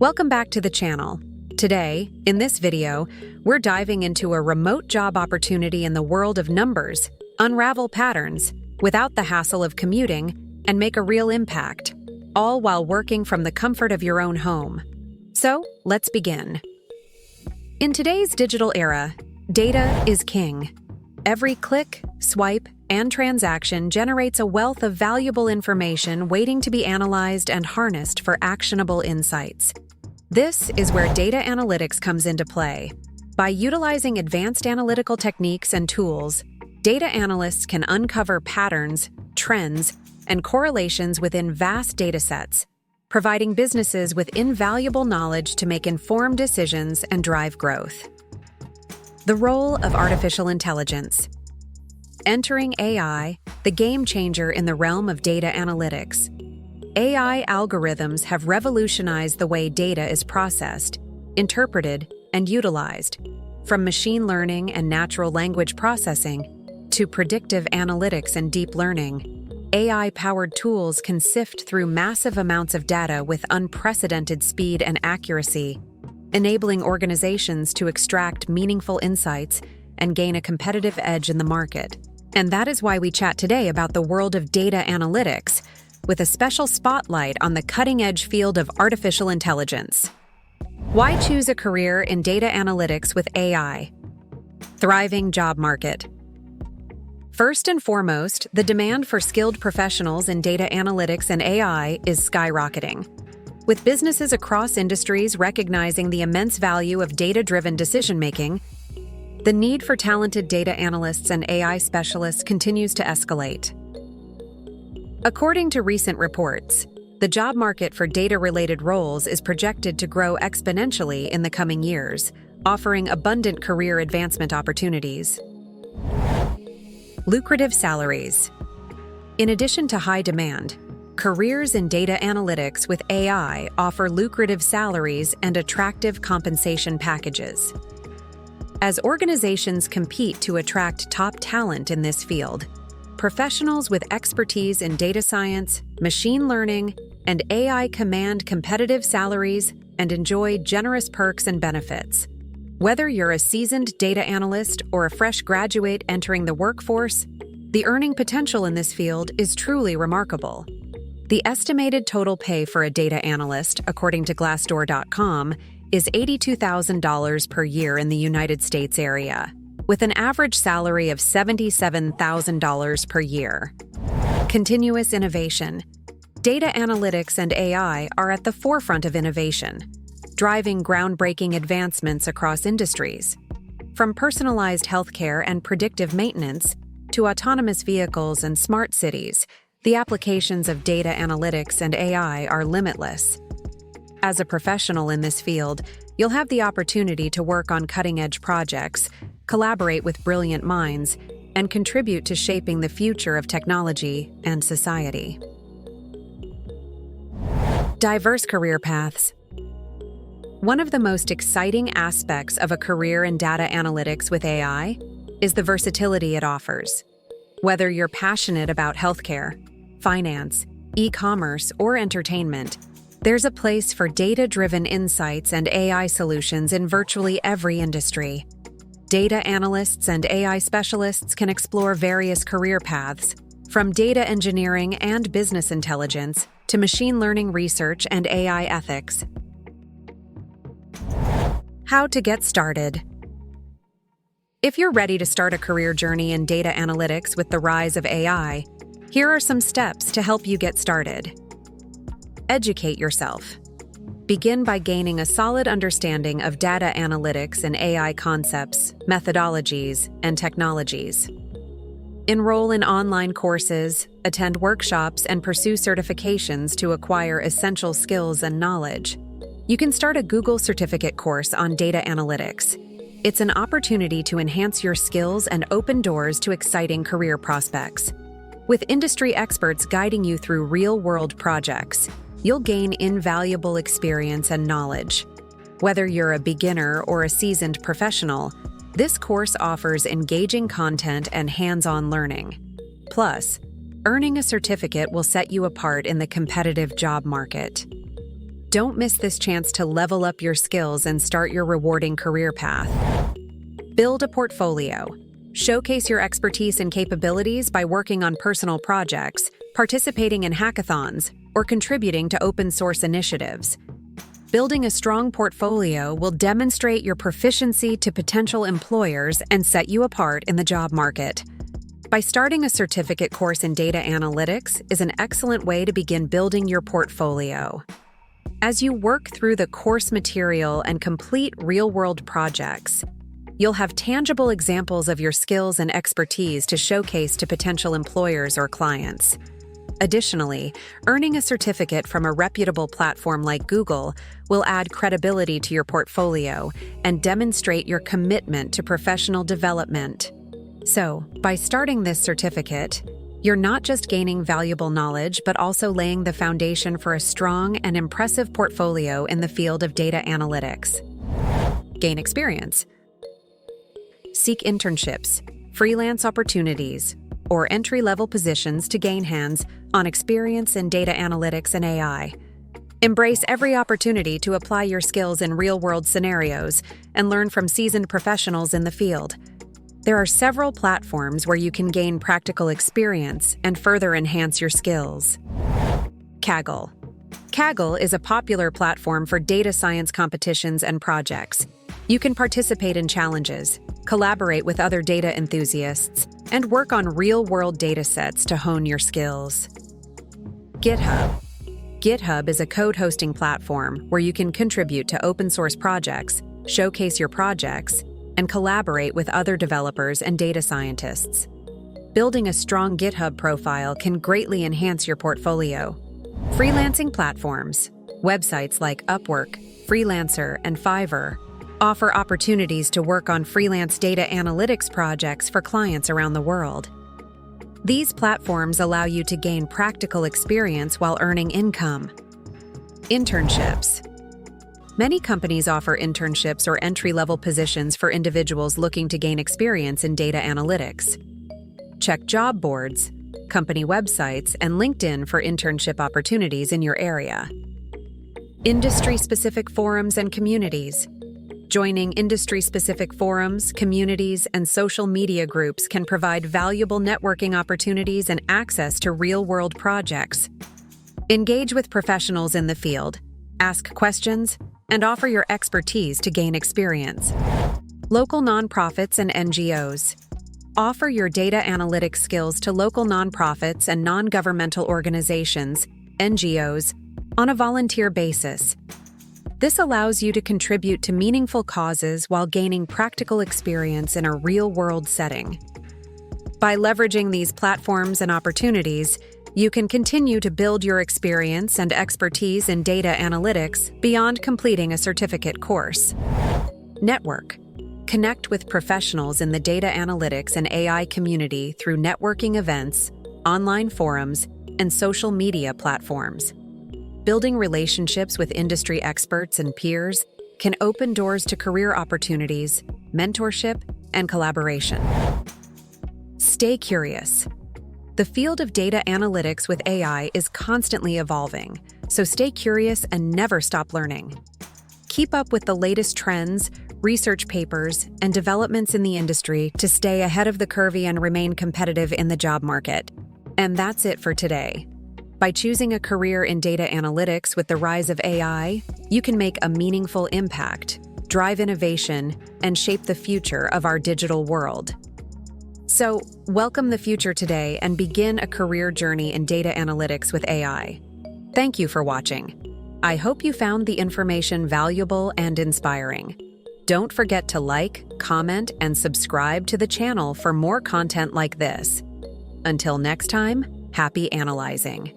Welcome back to the channel. Today, in this video, we're diving into a remote job opportunity in the world of numbers, unravel patterns without the hassle of commuting, and make a real impact, all while working from the comfort of your own home. So, let's begin. In today's digital era, data is king. Every click, swipe, and transaction generates a wealth of valuable information waiting to be analyzed and harnessed for actionable insights. This is where data analytics comes into play. By utilizing advanced analytical techniques and tools, data analysts can uncover patterns, trends, and correlations within vast datasets, providing businesses with invaluable knowledge to make informed decisions and drive growth. The role of artificial intelligence. Entering AI, the game changer in the realm of data analytics. AI algorithms have revolutionized the way data is processed, interpreted, and utilized, from machine learning and natural language processing to predictive analytics and deep learning. AI-powered tools can sift through massive amounts of data with unprecedented speed and accuracy, enabling organizations to extract meaningful insights and gain a competitive edge in the market. And that is why we chat today about the world of data analytics, with a special spotlight on the cutting-edge field of artificial intelligence. Why choose a career in data analytics with AI? Thriving job market. First and foremost, the demand for skilled professionals in data analytics and AI is skyrocketing. With businesses across industries recognizing the immense value of data-driven decision-making, the need for talented data analysts and AI specialists continues to escalate. According to recent reports, the job market for data-related roles is projected to grow exponentially in the coming years, offering abundant career advancement opportunities. Lucrative salaries. In addition to high demand, careers in data analytics with AI offer lucrative salaries and attractive compensation packages. As organizations compete to attract top talent in this field, professionals with expertise in data science, machine learning, and AI command competitive salaries and enjoy generous perks and benefits. Whether you're a seasoned data analyst or a fresh graduate entering the workforce, the earning potential in this field is truly remarkable. The estimated total pay for a data analyst, according to Glassdoor.com, is $82,000 per year in the United States area, with an average salary of $77,000 per year. Continuous innovation. Data analytics and AI are at the forefront of innovation, driving groundbreaking advancements across industries. From personalized healthcare and predictive maintenance to autonomous vehicles and smart cities, the applications of data analytics and AI are limitless. As a professional in this field, you'll have the opportunity to work on cutting-edge projects, collaborate with brilliant minds, and contribute to shaping the future of technology and society. Diverse career paths. One of the most exciting aspects of a career in data analytics with AI is the versatility it offers. Whether you're passionate about healthcare, finance, e-commerce, or entertainment, there's a place for data-driven insights and AI solutions in virtually every industry. Data analysts and AI specialists can explore various career paths, from data engineering and business intelligence to machine learning research and AI ethics. How to get started. If you're ready to start a career journey in data analytics with the rise of AI, here are some steps to help you get started. Educate yourself. Begin by gaining a solid understanding of data analytics and AI concepts, methodologies, and technologies. Enroll in online courses, attend workshops, and pursue certifications to acquire essential skills and knowledge. You can start a Google certificate course on data analytics. It's an opportunity to enhance your skills and open doors to exciting career prospects. With industry experts guiding you through real-world projects, you'll gain invaluable experience and knowledge. Whether you're a beginner or a seasoned professional, this course offers engaging content and hands-on learning. Plus, earning a certificate will set you apart in the competitive job market. Don't miss this chance to level up your skills and start your rewarding career path. Build a portfolio. Showcase your expertise and capabilities by working on personal projects, participating in hackathons, or contributing to open-source initiatives. Building a strong portfolio will demonstrate your proficiency to potential employers and set you apart in the job market. By starting a certificate course in data analytics is an excellent way to begin building your portfolio. As you work through the course material and complete real-world projects, you'll have tangible examples of your skills and expertise to showcase to potential employers or clients. Additionally, earning a certificate from a reputable platform like Google will add credibility to your portfolio and demonstrate your commitment to professional development. So, by starting this certificate, you're not just gaining valuable knowledge, but also laying the foundation for a strong and impressive portfolio in the field of data analytics. Gain experience. Seek internships, freelance opportunities, or entry-level positions to gain hands-on experience in data analytics and AI. Embrace every opportunity to apply your skills in real-world scenarios and learn from seasoned professionals in the field. There are several platforms where you can gain practical experience and further enhance your skills. Kaggle. Kaggle is a popular platform for data science competitions and projects. You can participate in challenges, collaborate with other data enthusiasts, and work on real-world datasets to hone your skills. GitHub. GitHub is a code hosting platform where you can contribute to open-source projects, showcase your projects, and collaborate with other developers and data scientists. Building a strong GitHub profile can greatly enhance your portfolio. Freelancing platforms, websites like Upwork, Freelancer, and Fiverr, offer opportunities to work on freelance data analytics projects for clients around the world. These platforms allow you to gain practical experience while earning income. Internships. Many companies offer internships or entry-level positions for individuals looking to gain experience in data analytics. Check job boards, company websites, and LinkedIn for internship opportunities in your area. Industry-specific forums and communities. Joining industry-specific forums, communities, and social media groups can provide valuable networking opportunities and access to real-world projects. Engage with professionals in the field, ask questions, and offer your expertise to gain experience. Local nonprofits and NGOs. Offer your data analytics skills to local nonprofits and non-governmental organizations, NGOs, on a volunteer basis. This allows you to contribute to meaningful causes while gaining practical experience in a real-world setting. By leveraging these platforms and opportunities, you can continue to build your experience and expertise in data analytics beyond completing a certificate course. Network. Connect with professionals in the data analytics and AI community through networking events, online forums, and social media platforms. Building relationships with industry experts and peers can open doors to career opportunities, mentorship, and collaboration. Stay curious. The field of data analytics with AI is constantly evolving, so stay curious and never stop learning. Keep up with the latest trends, research papers, and developments in the industry to stay ahead of the curve and remain competitive in the job market. And that's it for today. By choosing a career in data analytics with the rise of AI, you can make a meaningful impact, drive innovation, and shape the future of our digital world. So, welcome the future today and begin a career journey in data analytics with AI. Thank you for watching. I hope you found the information valuable and inspiring. Don't forget to like, comment, and subscribe to the channel for more content like this. Until next time, happy analyzing.